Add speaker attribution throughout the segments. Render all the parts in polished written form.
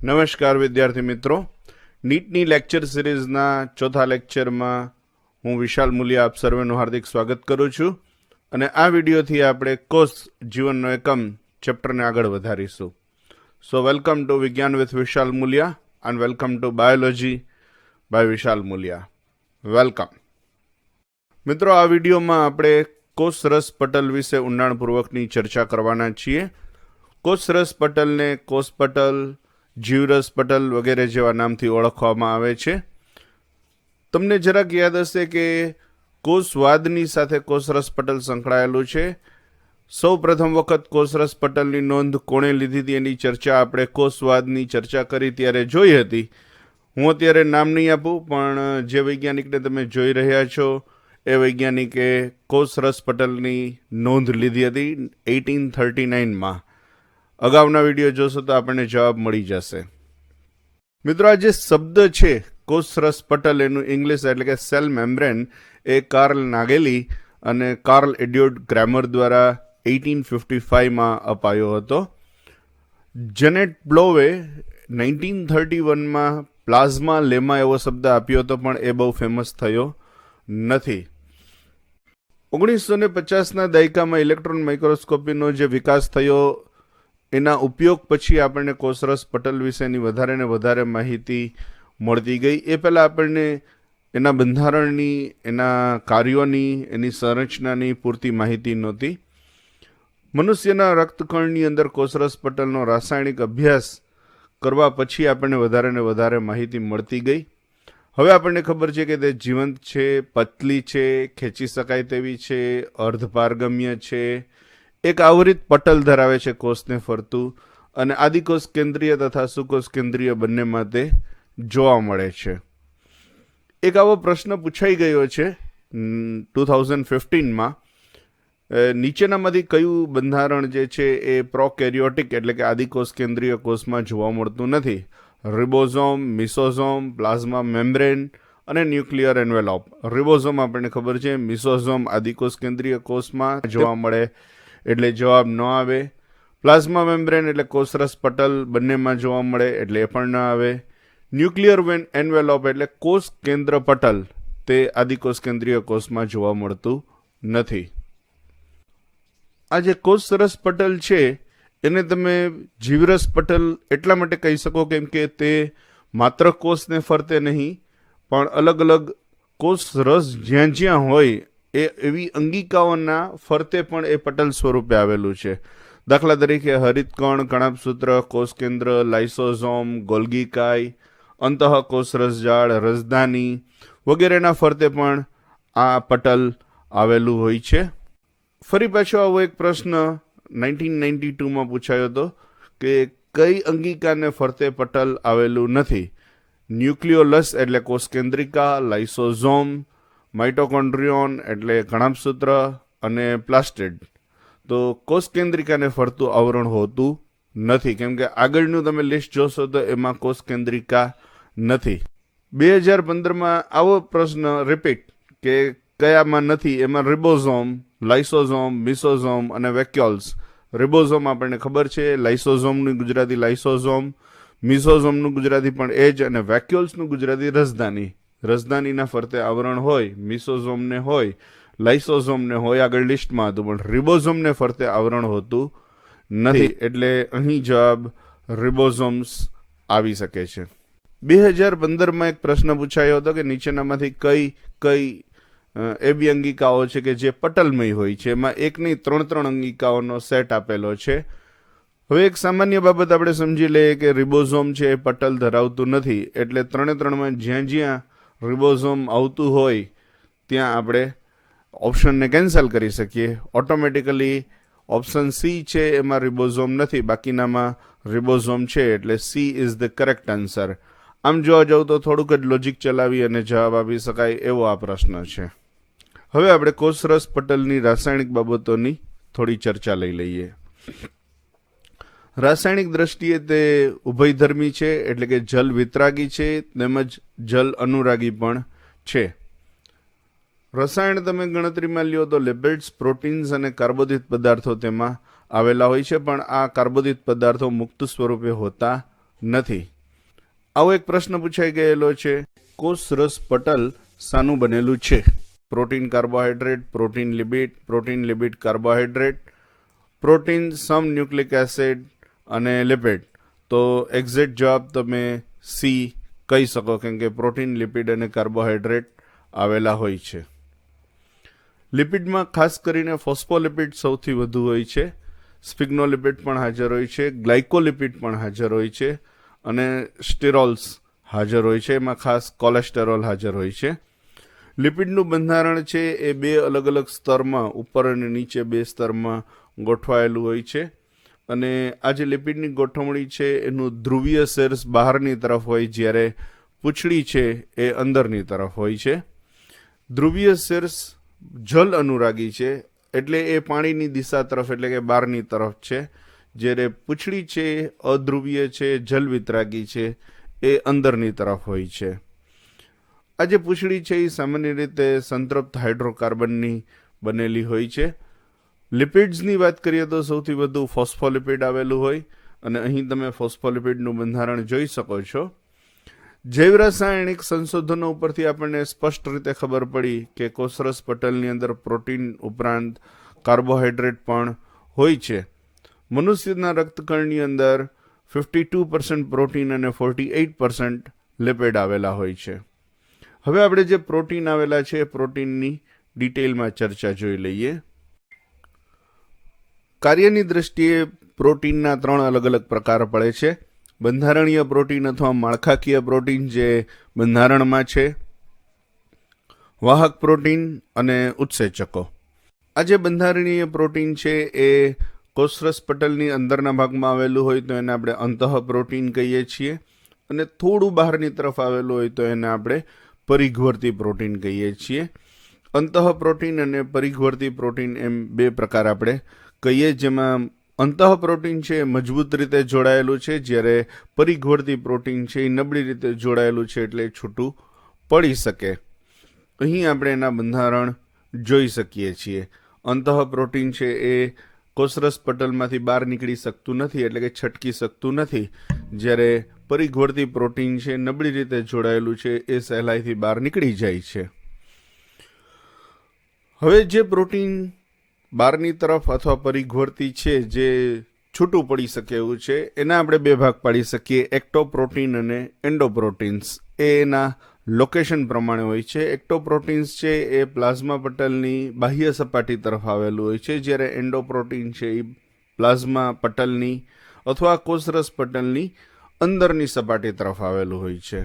Speaker 1: નમસ્કાર વિદ્યાર્થી મિત્રો, નીટની લેક્ચર સિરીઝના ચોથા લેક્ચરમાં હું વિશાલ મુલિયા આપ સર્વેનું હાર્દિક સ્વાગત કરું છું અને આ વિડીયોથી આપણે કોષ જીવનનો એકમ ચેપ્ટરને આગળ વધારીશું. So welcome to Vigyan with Vishal Muliya and welcome to biology by Vishal Muliya. Welcome મિત્રો, આ વિડીયોમાં આપણે કોષ રસ પટલ વિશે ઊંડાણપૂર્વકની ચર્ચા કરવાના છીએ. કોષ રસ પટલને કોષ પટલ, જીવરસ પટલ વગેરે જેવા નામથી ઓળખવામાં આવે છે. તમને જરાક યાદ હશે કે કોષવાદની સાથે કોષરસ પટલ સંકળાયેલું છે. સૌ પ્રથમ વખત કોષરસ પટલની નોંધ કોણે લીધી હતી એની ચર્ચા આપણે કોષવાદની ચર્ચા કરી ત્યારે જોઈ હતી. હું અત્યારે નામ નહીં આપું, પણ જે વૈજ્ઞાનિકને તમે જોઈ રહ્યા છો એ વૈજ્ઞાનિકે કોષરસ પટલની નોંધ લીધી હતી 1839માં. અગાઉના વિડીયો જોશો તો આપણને જવાબ મળી જશે. મિત્રો, આ જે શબ્દ છે કોષરસ પટલ, એનું ઇંગ્લિશ એટલે કે સેલ મેમ્બ્રેન, એ કાર્લ નાગેલી અને કાર્લ એડ્વર્ડ ક્રેમર દ્વારા 1855માં અપાયો હતો. જેનેટ બ્લોવે 1931માં પ્લાઝમા લેમા એવો શબ્દ આપ્યો હતો, પણ એ બહુ ફેમસ થયો નથી. 1950ના દાયકામાં ઇલેક્ટ્રોન માઇક્રોસ્કોપીનો જે વિકાસ થયો એના ઉપયોગ પછી આપણને કોષરસ પટલ વિશેની વધારે ને વધારે માહિતી મળતી ગઈ. એ પહેલાં આપણને એના બંધારણની, એના કાર્યોની, એની સંરચનાની પૂરતી માહિતી નહોતી. મનુષ્યના રક્તકણની અંદર કોષરસ પટલનો રાસાયણિક અભ્યાસ કરવા પછી આપણને વધારે ને વધારે માહિતી મળતી ગઈ. હવે આપણને ખબર છે કે તે જીવંત છે, પતલી છે, ખેંચી શકાય તેવી છે, અર્ધપારગમ્ય છે, એક આવરિત પટલ ધરાવે છે કોષને ફરતું, અને આદિકોષ કેન્દ્રીય તથા સુકોષ કેન્દ્રીય બંનેમાં તે જોવા મળે છે. એક આવો પ્રશ્ન પૂછાઈ ગયો છે 2015માં, નીચેનામાંથી કયું બંધારણ જે છે એ પ્રોકેરિયોટિક એટલે કે આદિકોષ કેન્દ્રીય કોષમાં જોવા મળતું નથી? રિબોઝોમ, મિસોઝોમ, પ્લાઝમા મેમ્બ્રેન અને ન્યુક્લિયર એન્વેલોપ. રિબોઝોમ આપણને ખબર છે, મિસોઝોમ આદિકોષ કેન્દ્રીય કોષમાં જોવા મળે એટલે જવાબ ન આવે. પ્લાઝમા મેમ્બ્રેન એટલે કોષરસ પટલ બંનેમાં જોવા મળે એટલે એ પણ ન આવે. ન્યુક્લિયર એન્વેલોપ એટલે કોષ કેન્દ્ર પટલ, તે આદિકોષ કેન્દ્રીય કોષમાં જોવા મળતું નથી. આ જે કોષરસ પટલ છે એને તમે જીવરસ પટલ એટલા માટે કહી શકો કેમ કે તે માત્ર કોષને ફરતે નહીં, પણ અલગ અલગ કોષ રસ જ્યાં જ્યાં હોય એ એવી અંગિકાઓના ફરતે પણ એ પટલ સ્વરૂપે આવેલું છે. દાખલા તરીકે હરિતકણ, કણાભસૂત્ર, કોષ કેન્દ્ર, લાઇસોઝોમ, ગોલ્ગીકાય, અંતઃકોષ રસજાળ, રસધાની વગેરેના ફરતે પણ આ પટલ આવેલું હોય છે. ફરી પાછો આવો એક પ્રશ્ન 1992માં પૂછાયો હતો કે કઈ અંગિકાને ફરતે પટલ આવેલું નથી? ન્યુક્લિયોલસ એટલે કોષ કેન્દ્રિકા, લાઇસોઝોમ, માઇટોકોન્ડ્રિયોન એટલે કણાભસૂત્ર અને પ્લાસ્ટિડ. તો કોષ કેન્દ્રિકાને ફરતું આવરણ હોતું નથી, કેમ કે આગળનું તમે લિસ્ટ જોશો તો એમાં કોષ કેન્દ્રિકા નથી. 2015માં આવો પ્રશ્ન રિપીટ કે કયામાં નથી? એમાં રિબોઝોમ, લાઇસોઝોમ, મિસોઝોમ અને વેક્યુલ્સ. રિબોઝોમ આપણને ખબર છે, લાઇસોઝોમનું ગુજરાતી લાઇસોઝોમ, મિસોઝોમનું ગુજરાતી પણ એ જ, અને વેક્યુલ્સનું ગુજરાતી રસધાની. રસધાનીના ફરતે આવરણ હોય, મિસોઝોમને હોય, લાઇસોઝોમને હોય, આગળ લિસ્ટમાં હતું, પણ રિબોઝોમને ફરતે આવરણ હોતું નથી. એટલે અહીં જવાબ રિબોઝોમ્સ આવી શકે છે. 2015માં એક પ્રશ્ન પૂછાયો હતો કે નીચેનામાંથી કઈ એવી અંગિકાઓ છે કે જે પટલમય હોય છે? એમાં એક નહીં 3 અંગિકાઓનો સેટ આપેલો છે. હવે એક સામાન્ય બાબત આપણે સમજી લઈએ કે રિબોઝોમ છે એ પટલ ધરાવતું નથી, એટલે 3માં જ્યાં જ્યાં રિબોઝોમ આવતું હોય ત્યાં આપણે ઓપ્શનને કેન્સલ કરી શકીએ. ઓટોમેટિકલી ઓપ્શન સી છે એમાં રિબોઝોમ નથી, બાકીનામાં રિબોઝોમ છે, એટલે she is the correct answer. આમ જોવા જાવ તો થોડુંક જ લોજિક ચલાવી અને જવાબ આપી શકાય એવો આ પ્રશ્ન છે. હવે આપણે કોષરસ પટલની રાસાયણિક બાબતોની થોડી ચર્ચા લઈ લઈએ. રાસાયણિક દ્રષ્ટિએ તે ઉભયધર્મી છે, એટલે કે જલ વિતરાગી છે તેમજ જલ અનુરાગી પણ છે. રસાયણ તમે ગણતરીમાં લ્યો તો લિપિડ્સ, પ્રોટીન્સ અને કાર્બોદિત પદાર્થો તેમાં આવેલા હોય છે, પણ આ કાર્બોદિત પદાર્થો મુક્ત સ્વરૂપે હોતા નથી. આવો એક પ્રશ્ન પૂછાઈ ગયેલો છે, કોષરસ પટલ શાનું બનેલું છે? Protein carbohydrate, protein lipid carbohydrate, protein સમ ન્યુક્લિક એસિડ અને લિપિડ. તો એક્ઝેક્ટ જવાબ તમે સી કહી શકો, કેમ કે પ્રોટીન, લિપિડ અને કાર્બોહાઈડ્રેટ આવેલા હોય છે. લિપિડમાં ખાસ કરીને ફોસ્ફોલિપિડ સૌથી વધુ હોય છે, સ્ફિગ્નોલિપિડ પણ હાજર હોય છે, ગ્લાયકોલિપિડ પણ હાજર હોય છે અને સ્ટીરોલ્સ હાજર હોય છે. એમાં ખાસ કોલેસ્ટેરોલ હાજર હોય છે. લિપિડનું બંધારણ છે એ બે અલગ અલગ સ્તરમાં, ઉપર અને નીચે બે સ્તરમાં ગોઠવાયેલું હોય છે. અને આ જે લિપિડની ગોઠવણી છે એનું ધ્રુવીય શીર્ષ બહારની તરફ હોય, જ્યારે પૂંછડી છે એ અંદરની તરફ હોય છે. ધ્રુવીય શીર્ષ જલ અનુરાગી છે, એટલે એ પાણીની દિશા તરફ એટલે કે બહારની તરફ છે, જ્યારે પૂંછડી છે અધ્રુવીય છે, જલ વિતરાગી છે, એ અંદરની તરફ હોય છે. આ જે પૂંછડી છે એ સામાન્ય રીતે સંતૃપ્ત હાઇડ્રોકાર્બનની બનેલી હોય છે. લિપિડ્સની વાત કરીએ તો સૌથી વધુ ફોસ્ફોલિપિડ આવેલું હોય, અને અહીં તમે ફોસ્ફોલિપિડનું બંધારણ જોઈ શકો છો. જૈવ રાસાયણિક સંશોધનો ઉપરથી આપણને સ્પષ્ટ રીતે ખબર પડી કે કોષરસ પટલની અંદર પ્રોટીન ઉપરાંત કાર્બોહાઈડ્રેટ પણ હોય છે. મનુષ્યના રક્તકણની અંદર 52% પ્રોટીન અને 48% લિપિડ આવેલા હોય છે. હવે આપણે જે પ્રોટીન આવેલા છે એ પ્રોટીનની ડિટેલમાં ચર્ચા જોઈ લઈએ. કાર્યની દ્રષ્ટિએ પ્રોટીનના 3 અલગ અલગ પ્રકાર પડે છે. બંધારણીય પ્રોટીન અથવા માળખાકીય પ્રોટીન જે બંધારણમાં છે, વાહક પ્રોટીન અને ઉત્સેચકો. આ જે બંધારણીય પ્રોટીન છે એ કોષરસ પટલની અંદરના ભાગમાં આવેલું હોય તો એને આપણે અંતઃ પ્રોટીન કહીએ છીએ, અને થોડું બહારની તરફ આવેલું હોય તો એને આપણે પરિઘવર્તી પ્રોટીન કહીએ છીએ. અંતઃ પ્રોટીન અને પરિઘવર્તી પ્રોટીન એમ બે પ્રકાર આપણે કહીએ, જેમાં અંતઃ પ્રોટીન છે એ મજબૂત રીતે જોડાયેલું છે, જ્યારે પરિઘવર્તી પ્રોટીન છે એ નબળી રીતે જોડાયેલું છે, એટલે છૂટું પડી શકે. અહીં આપણે એના બંધારણ જોઈ શકીએ છીએ. અંતઃ પ્રોટીન છે એ કોષરસ પટલમાંથી બહાર નીકળી શકતું નથી, એટલે કે છટકી શકતું નથી, જ્યારે પરિઘવર્તી પ્રોટીન છે નબળી રીતે જોડાયેલું છે, એ સહેલાઈથી બહાર નીકળી જાય છે. હવે જે પ્રોટીન બહારની તરફ અથવા પરિઘવર્તી છે જે છૂટું પડી શકે એવું છે, એના આપણે બે ભાગ પાડી શકીએ, એક્ટોપ્રોટીન અને એન્ડોપ્રોટીન્સ. એ એના લોકેશન પ્રમાણે હોય છે. એક્ટોપ્રોટીન્સ છે એ પ્લાઝમા પટલની બાહ્ય સપાટી તરફ આવેલું હોય છે, જ્યારે એન્ડોપ્રોટીન છે એ પ્લાઝમા પટલની અથવા કોષરસ પટલની અંદરની સપાટી તરફ આવેલું હોય છે.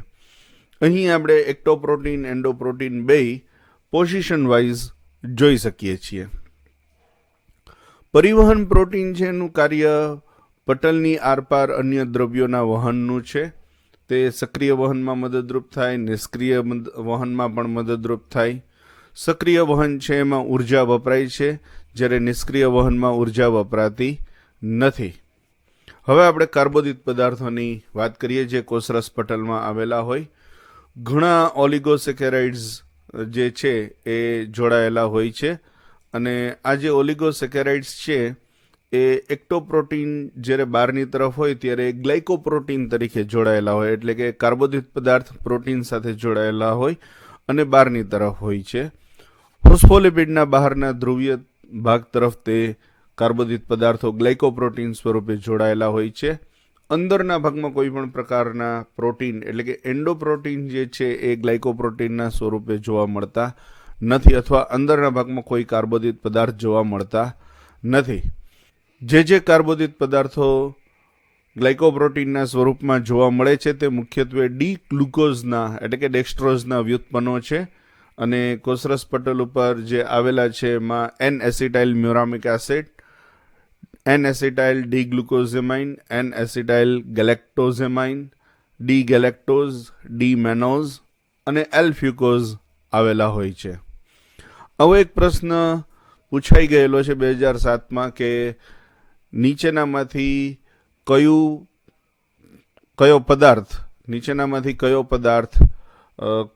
Speaker 1: અહીં આપણે એક્ટોપ્રોટીન, એન્ડોપ્રોટીન બે પોઝિશન વાઇઝ જોઈ શકીએ છીએ. પરિવહન પ્રોટીન છે એનું કાર્ય પટલની આરપાર અન્ય દ્રવ્યોના વહનનું છે. તે સક્રિય વહનમાં મદદરૂપ થાય, નિષ્ક્રિય વહનમાં પણ મદદરૂપ થાય. સક્રિય વહન છે એમાં ઉર્જા વપરાય છે, જ્યારે નિષ્ક્રિય વહનમાં ઉર્જા વપરાતી નથી. હવે આપણે કાર્બોદિત પદાર્થોની વાત કરીએ જે કોષરસ પટલમાં આવેલા હોય. ઘણા ઓલિગોસેકેરાઇડ્સ જે છે એ જોડાયેલા હોય છે, અને આ જે ઓલિગોસેકેરાઇડ્સ છે એ એક્ટોપ્રોટીન જ્યારે બહારની તરફ હોય ત્યારે ગ્લાયકોપ્રોટીન તરીકે જોડાયેલા હોય, એટલે કે કાર્બોદિત પદાર્થ પ્રોટીન સાથે જોડાયેલા હોય અને બહારની તરફ હોય છે. ફોસ્ફોલિપિડના બહારના ધ્રુવીય ભાગ તરફ તે કાર્બોદિત પદાર્થો ગ્લાયકોપ્રોટીન સ્વરૂપે જોડાયેલા હોય છે. અંદરના ભાગમાં કોઈ પણ પ્રકારના પ્રોટીન એટલે કે એન્ડોપ્રોટીન જે છે એ ગ્લાયકોપ્રોટીનના સ્વરૂપે જોવા મળતા નથી, અથવા અંદરના ભાગમાં કોઈ કાર્બોદિત પદાર્થ જોવા મળતા નથી. જે કાર્બોદિત પદાર્થો ગ્લાયકોપ્રોટીનના સ્વરૂપમાં જોવા મળે છે તે મુખ્યત્વે ડી ગ્લુકોઝના એટલે કે ડેક્સ્ટ્રોઝના વ્યુત્પન્નો છે, અને કોષરસ પટલ ઉપર જે આવેલા છે એમાં N acetyl muramic acid, N acetyl D glucosamine, N acetyl galactosamine, D galactose, D mannose અને એલ ફ્યુકોઝ આવેલા હોય છે. આવો એક પ્રશ્ન પૂછાઈ ગયેલો છે 2007માં કે નીચેનામાંથી કયો પદાર્થ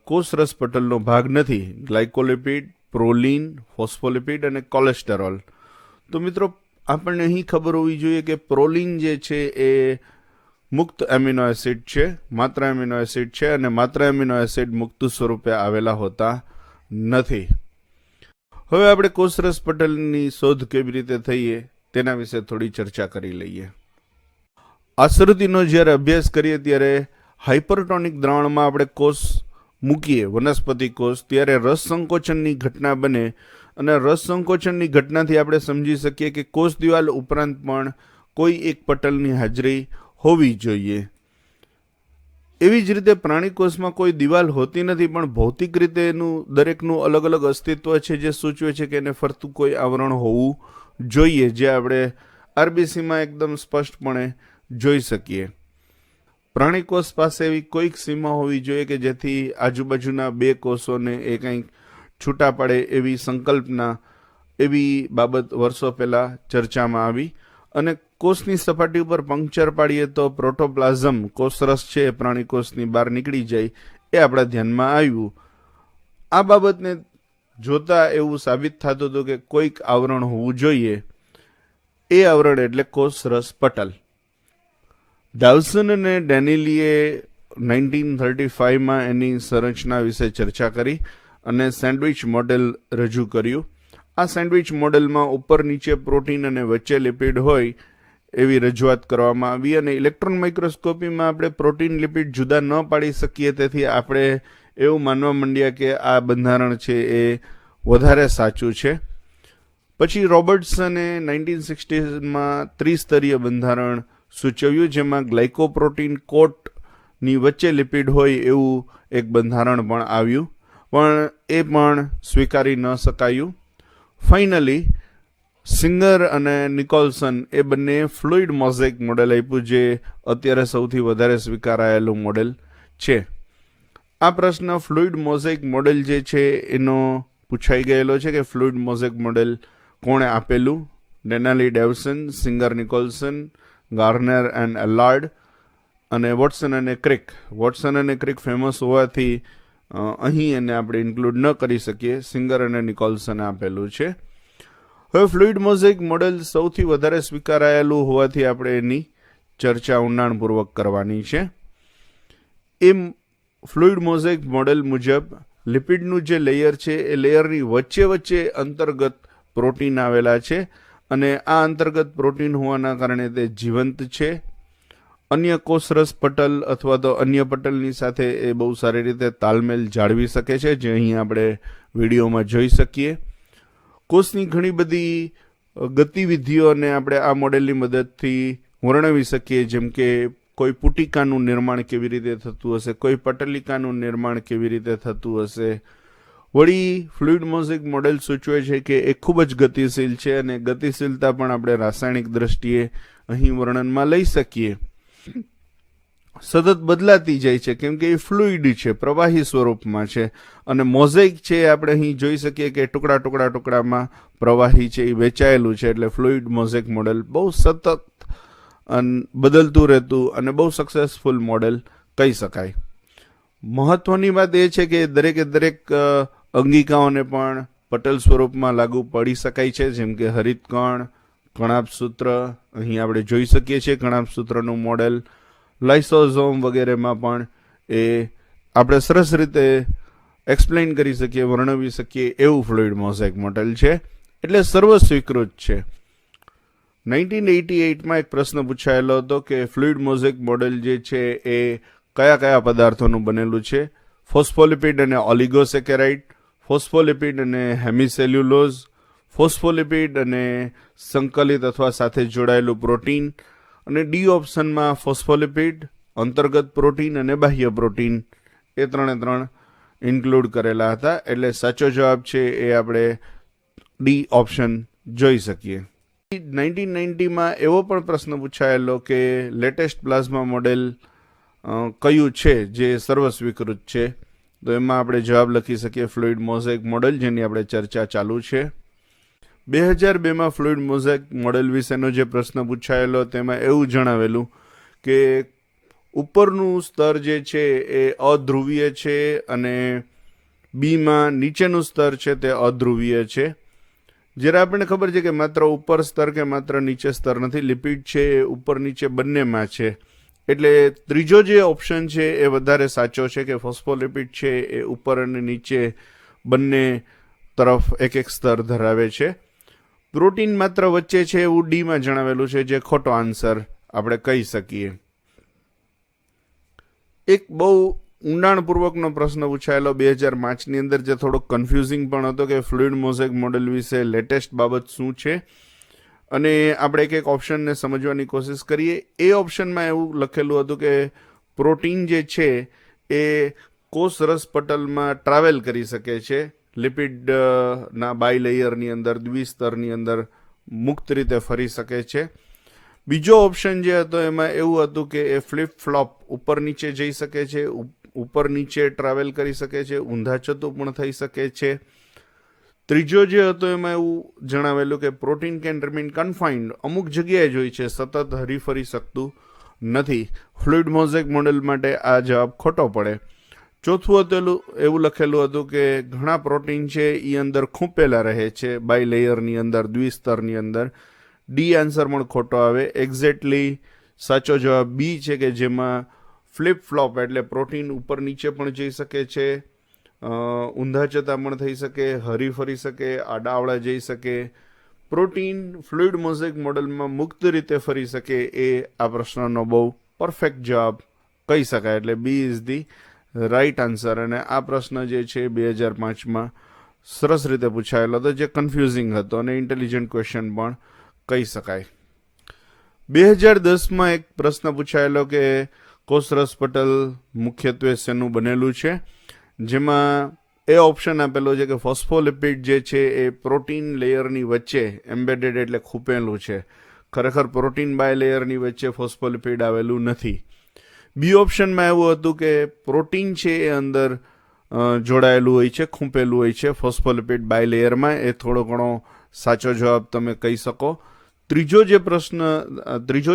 Speaker 1: કોષરસ પટલનો ભાગ નથી? ગ્લાયકોલિપિડ, પ્રોલીન, ફોસ્ફોલિપિડ અને કોલેસ્ટેરોલ. તો મિત્રો આપણને અહીં ખબર હોવી જોઈએ કે પ્રોલીન જે છે એ મુક્ત એમિનો એસિડ છે, માત્ર એમિનો એસિડ છે, અને માત્ર એમિનો એસિડ મુક્ત સ્વરૂપે આવેલા હોતા નથી. હવે આપણે કોષરસ પટલની શોધ કેવી રીતે થઈએ તેના વિશે થોડી ચર્ચા કરી લઈએ. આશ્રુતિનો જ્યારે અભ્યાસ કરીએ ત્યારે હાઇપરટોનિક દ્રાવણમાં આપણે કોષ મૂકીએ, વનસ્પતિ કોષ, ત્યારે રસ સંકોચનની ઘટના બને અને રસ સંકોચનની ઘટનાથી આપણે સમજી શકીએ કે કોષ દિવાલ ઉપરાંત પણ કોઈ એક પટલની હાજરી હોવી જોઈએ. એવી જ રીતે પ્રાણી કોષમાં કોઈ દિવાલ હોતી નથી, પણ ભૌતિક રીતે એનું દરેકનું અલગ અલગ અસ્તિત્વ છે, જે સૂચવે છે કે એને ફરતું કોઈ આવરણ હોવું જોઈએ, જે આપણે આરબીસીમાં એકદમ સ્પષ્ટપણે જોઈ શકીએ. પ્રાણી કોષ પાસે એવી કોઈક સીમા હોવી જોઈએ કે જેથી આજુબાજુના બે કોષોને એ કંઈક છૂટા પડે એવી સંકલ્પના, એવી બાબત વર્ષો પહેલાં ચર્ચામાં આવી. અને કોષની સપાટી ઉપર પંક્ચર પાડીએ તો પ્રોટોપ્લાઝમ, કોષરસ છે એ પ્રાણી કોષની બહાર નીકળી જાય, એ આપણા ધ્યાનમાં આવ્યું. આ બાબતને જોતા એવું સાબિત થતું હતું કે કોઈક આવરણ હોવું જોઈએ. એ આવરણ એટલે કોષરસ પટલ. ડાવસન અને ડેનિલીએ 1935માં એની સંરચના વિશે ચર્ચા કરી અને સેન્ડવિચ મોડેલ રજૂ કર્યું. આ સેન્ડવિચ મોડેલમાં ઉપર નીચે પ્રોટીન અને વચ્ચે લિપિડ હોય એવી રજૂઆત કરવામાં આવી. અને ઇલેક્ટ્રોન માઇક્રોસ્કોપીમાં આપણે પ્રોટીન લિપિડ જુદા ન પાડી શકીએ, તેથી આપણે એવું માનવા માંડ્યા કે આ બંધારણ છે એ વધારે સાચું છે. પછી રોબર્ટ્સને 1960માં ત્રિસ્તરીય બંધારણ સૂચવ્યું, જેમાં ગ્લાયકોપ્રોટીન કોટની વચ્ચે લિપિડ હોય એવું એક બંધારણ પણ આવ્યું, પણ એ પણ સ્વીકારી ન શકાયું. ફાઇનલી સિંગર અને નિકોલ્સન એ બંને ફ્લુઇડ મોઝેક મોડેલ આપ્યું, જે અત્યારે સૌથી વધારે સ્વીકારાયેલું મોડેલ છે. આ પ્રશ્ન ફ્લુઇડ મોઝેક મોડેલ જે છે એનો પૂછાઈ ગયેલો છે કે ફ્લુઇડ મોઝેક મોડેલ કોણે આપેલું. ડેનાલી ડેવસન, સિંગર નિકોલ્સન, ગાર્નર એન્ડ એલાર્ડ અને વોટસન અને ક્રિક. વોટસન અને ક્રિક ફેમસ હોવાથી અહીં એને આપણે ઇન્ક્લુડ ન કરી શકીએ. સિંગર અને નિકોલ્સને આપેલું છે. હવે ફ્લુઇડ મોઝેક મોડેલ સૌથી વધારે સ્વીકારાયેલું હોવાથી આપણે એની ચર્ચા ઊંડાણપૂર્વક કરવાની છે. એ ફ્લુઇડ મોઝેક મોડેલ મુજબ લિપિડનું જે લેયર છે એ લેયરની વચ્ચે વચ્ચે અંતર્ગત પ્રોટીન આવેલા છે, અને આ અંતર્ગત પ્રોટીન હોવાના કારણે તે જીવંત છે. અન્ય કોષરસ પટલ અથવા તો અન્ય પટલની સાથે એ બહુ સારી રીતે તાલમેલ જાળવી શકે છે, જે અહીં આપણે વિડીયોમાં જોઈ શકીએ. કોષની ઘણી બધી ગતિવિધિઓને આપણે આ મોડેલની મદદથી વર્ણવી શકીએ, જેમ કે કોઈ પુટિકાનું નિર્માણ કેવી રીતે થતું હશે, કોઈ પટલિકાનું નિર્માણ કેવી રીતે થતું હશે. વળી ફ્લુઇડ મોઝેક મોડેલ સૂચવે છે કે એ ખૂબ જ ગતિશીલ છે, અને ગતિશીલતા પણ આપણે રાસાયણિક દ્રષ્ટિએ અહીં વર્ણનમાં લઈ શકીએ. સતત બદલાતી જાય છે કેમ કે એ ફ્લુઇડ છે, પ્રવાહી સ્વરૂપમાં છે, અને મોઝેક છે આપણે અહીં જોઈ શકીએ કે ટુકડામાં પ્રવાહી છે એ વેચાયેલું છે. એટલે ફ્લુઇડ મોઝેક મોડેલ બહુ સતત બદલતું રહેતું અને બહુ સક્સેસફુલ મોડેલ કહી શકાય. મહત્વની વાત એ છે કે દરેકે દરેક અંગિકાઓને પણ પટલ સ્વરૂપમાં લાગુ પડી શકાય છે, જેમ કે હરિતકણ, કણાભસૂત્ર અહીં આપણે જોઈ શકીએ છીએ. કણાભસૂત્રનું મોડેલ લાઇસોઝોમ વગેરેમાં પણ એ આપણે સરસ રીતે એક્સપ્લેન કરી શકીએ, વર્ણવી શકીએ એવું ફ્લુઇડ મોઝેક મોડેલ છે, એટલે સર્વ સ્વીકૃત છે. 1988માં એક પ્રશ્ન પૂછાયેલો હતો કે ફ્લુઇડ મોઝેક મોડેલ જે છે એ કયા કયા પદાર્થોનું બનેલું છે. ફોસ્ફોલિપિડ અને ઓલિગોસેકેરાઇડ, ફોસ્ફોલિપિડ અને હેમિસેલ્યુલોઝ, ફોસ્ફોલિપિડ અને સંકલિત અથવા સાથે જોડાયેલું પ્રોટીન, અને ડી ઓપ્શનમાં ફોસ્ફોલિપિડ, અંતર્ગત પ્રોટીન અને બાહ્ય પ્રોટીન, એ ત્રણ ઇન્ક્લુડ કરેલા હતા. એટલે સાચો જવાબ છે એ આપણે ડી ઓપ્શન જોઈ શકીએ. 1990માં એવો પણ પ્રશ્ન પૂછાયેલો કે લેટેસ્ટ પ્લાઝમા મોડેલ કયું છે જે સર્વસ્વીકૃત છે, તો એમાં આપણે જવાબ લખી શકીએ ફ્લુઇડ મોઝેક મોડેલ, જેની આપણે ચર્ચા ચાલુ છે. 2002માં ફ્લુઇડ મોઝેક મોડેલ વિશેનો જે પ્રશ્ન પૂછાયેલો તેમાં એવું જણાવેલું કે ઉપરનું સ્તર જે છે એ અધ્રુવીય છે અને બીમાં નીચેનું સ્તર છે તે અધ્રુવીય છે. જ્યારે આપણને ખબર છે કે માત્ર ઉપર સ્તર કે માત્ર નીચે સ્તર નથી, લિપિડ છે એ ઉપર નીચે બંનેમાં છે, એટલે ત્રીજો જે ઓપ્શન છે એ વધારે સાચો છે કે ફોસ્ફોલિપિડ છે એ ઉપર અને નીચે બંને તરફ એક એક સ્તર ધરાવે છે. પ્રોટીન માત્ર વચ્ચે છે એવું ડીમાં જણાવેલું છે, જે ખોટો આન્સર આપણે કહી શકીએ. એક બહુ ઊંડાણપૂર્વકનો પ્રશ્ન પૂછાયેલો 2005ની અંદર, જે થોડોક કન્ફ્યુઝિંગ પણ હતો કે ફ્લુઇડ મોઝેક મોડેલ વિશે લેટેસ્ટ બાબત શું છે, અને આપણે એક ઓપ્શનને સમજવાની કોશિશ કરીએ. એ ઓપ્શનમાં એવું લખેલું હતું કે પ્રોટીન જે છે એ કોષ રસ પટલમાં ટ્રાવેલ કરી શકે છે, લિપિડના બાયલેયરની અંદર, દ્વિસ્તરની અંદર મુક્ત રીતે ફરી શકે છે. બીજો ઓપ્શન જે હતો એમાં એવું હતું કે એ ફ્લિપ ફ્લોપ ઉપર નીચે જઈ શકે છે, ઉપર નીચે ટ્રાવેલ કરી શકે છે, ઊંધા ચતું પણ થઈ શકે છે. ત્રીજો જે હતો એમાં એવું જણાવેલું કે પ્રોટીન કેન રિમેન કન્ફાઇન્ડ, અમુક જગ્યાએ જ હોય છે, સતત હરીફરી શકતું નથી. ફ્લુઇડ મોઝેક મોડેલ માટે આ જવાબ ખોટો પડે. ચોથું હતું એવું લખેલું હતું કે ઘણા પ્રોટીન છે એ અંદર ખૂંપેલા રહે છે, બાય લેયરની અંદર, દ્વિસ્તરની અંદર. ડી આન્સર પણ ખોટો આવે. એક્ઝેક્ટલી સાચો જવાબ બી છે કે જેમાં ફ્લિપ ફ્લોપ એટલે પ્રોટીન ઉપર નીચે પણ જઈ શકે છે, ઊંધા ચતા પણ થઈ શકે, હરી ફરી શકે, આડાવડા જઈ શકે. પ્રોટીન ફ્લુઇડ મોઝેક મોડેલમાં મુક્ત રીતે ફરી શકે એ આ પ્રશ્નનો બહુ પરફેક્ટ જવાબ કહી શકાય. એટલે B is the right answer. અને આ પ્રશ્ન જે છે 2005માં સરસ રીતે પૂછાયેલો હતો, જે કન્ફ્યુઝિંગ હતો અને ઇન્ટેલિજન્ટ ક્વેશ્ચન પણ કહી શકાય. 2010માં એક પ્રશ્ન પૂછાયેલો કે કોષરસ પટલ મુખ્યત્વે શેનું બનેલું છે, જેમાં એ ઓપ્શન આપેલો છે કે ફોસ્ફોલિપિડ જે છે એ પ્રોટીન લેયરની વચ્ચે એમ્બેડેડ એટલે ખૂપેલું છે. ખરેખર પ્રોટીન બાય લેયરની વચ્ચે ફોસ્ફોલિપિડ આવેલું નથી. બી ઓપ્શનમાં એવું હતું કે પ્રોટીન છે એ અંદર જોડાયેલું હોય છે, ખૂંપેલું હોય છે ફોસ્ફોલિપિડ બાય લેયરમાં. એ થોડો ઘણો સાચો જવાબ તમે કહી શકો. ત્રીજો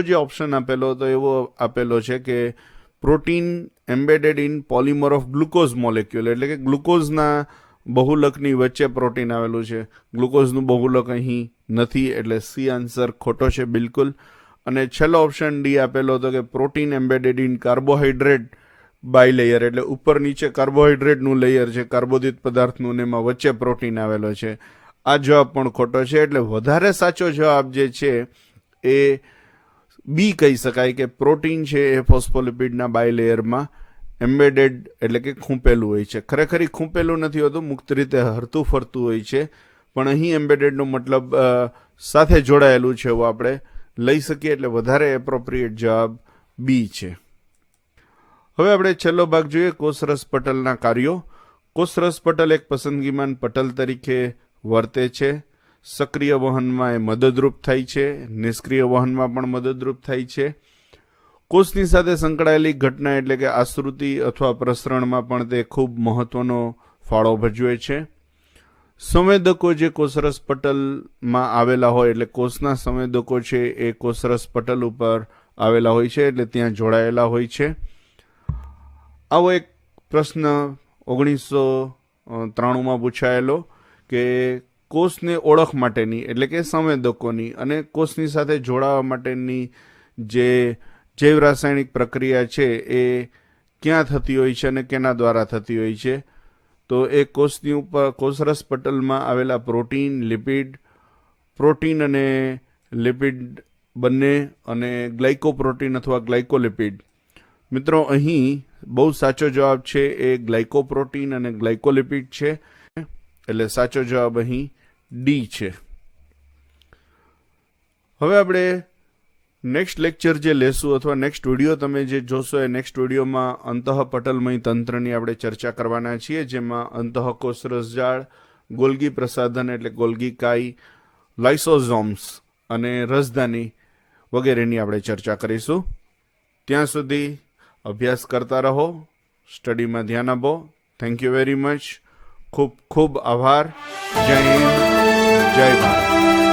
Speaker 1: જે ઓપ્શન આપેલો હતો એવો આપેલો છે કે protein embedded in polymer of glucose molecule, એટલે કે ગ્લુકોઝના બહુલકની વચ્ચે પ્રોટીન આવેલું છે. ગ્લુકોઝનું બહુલક અહીં નથી, એટલે સી આન્સર ખોટો છે બિલકુલ. અને છેલ્લો ઓપ્શન ડી આપેલો હતો કે protein embedded in carbohydrate bilayer, એટલે ઉપર નીચે કાર્બોહાઈડ્રેટનું લેયર છે, કાર્બોદિત પદાર્થનું, ને એમાં વચ્ચે પ્રોટીન આવેલો છે. આ જવાબ પણ ખોટો છે. એટલે વધારે સાચો જવાબ જે છે એ બી કહી શકાય કે પ્રોટીન છે એ ફોસ્ફોલિપિડના બાય લેયરમાં એમ્બેડેડ એટલે કે ખૂંપેલું હોય છે. ખરેખર ખૂંપેલું નથી હોતું, મુક્ત રીતે હરતું ફરતું હોય છે, પણ અહીં એમ્બેડેડનો મતલબ સાથે જોડાયેલું છે એવું આપણે લઈ શકીએ. એટલે વધારે એપ્રોપ્રિએટ જવાબ બી છે. હવે આપણે છેલ્લો ભાગ જોઈએ, કોષરસ પટલના કાર્યો. કોષરસ પટલ એક પસંદગીમાન પટલ તરીકે વર્તે છે. સક્રિય વહનમાં એ મદદરૂપ થાય છે, નિષ્ક્રિય વહનમાં પણ મદદરૂપ થાય છે. કોષની સાથે સંકળાયેલી ઘટના એટલે કે આશ્રુતિ અથવા પ્રસરણમાં પણ તે ખૂબ મહત્વનો ફાળો ભજવે છે. સંવેદકો જે કોષરસ પટલમાં આવેલા હોય, એટલે કોષના સંવેદકો છે એ કોષરસ પટલ ઉપર આવેલા હોય છે, એટલે ત્યાં જોડાયેલા હોય છે. આવો એક પ્રશ્ન 1993માં પૂછાયેલો કે કોષને ઓળખ માટેની એટલે કે સંવેદકોની અને કોષની સાથે જોડાવા માટેની જે જૈવ રાસાયણિક પ્રક્રિયા છે એ ક્યાં થતી હોય છે અને કેના દ્વારા થતી હોય છે. તો એ કોષની ઉપર કોષરસ પટલમાં આવેલા પ્રોટીન અને લિપિડ બંને, અને ગ્લાયકોપ્રોટીન અથવા ગ્લાયકોલિપિડ. મિત્રો અહીં બહુ સાચો જવાબ છે એ ગ્લાયકોપ્રોટીન અને ગ્લાયકોલિપિડ છે, એટલે સાચો જવાબ અહીં ડી છે. હવે આપણે નેક્સ્ટ લેક્ચર જે લેશું અથવા નેક્સ્ટ વિડીયો તમે જે જોશો એ નેક્સ્ટ વિડીયોમાં અંતઃપટલમય તંત્રની આપણે ચર્ચા કરવાના છીએ, જેમાં અંતઃકોષરસ જાળ, ગોલ્ગી પ્રસાધન એટલે ગોલ્ગી કાઈ, લાઇસોઝોમ્સ અને રસધાની વગેરેની આપણે ચર્ચા કરીશું. ત્યાં સુધી અભ્યાસ કરતા રહો, સ્ટડીમાં ધ્યાન આપો. Thank you very much. ખૂબ ખૂબ આભાર. જય હિન્દ, જય ભારત.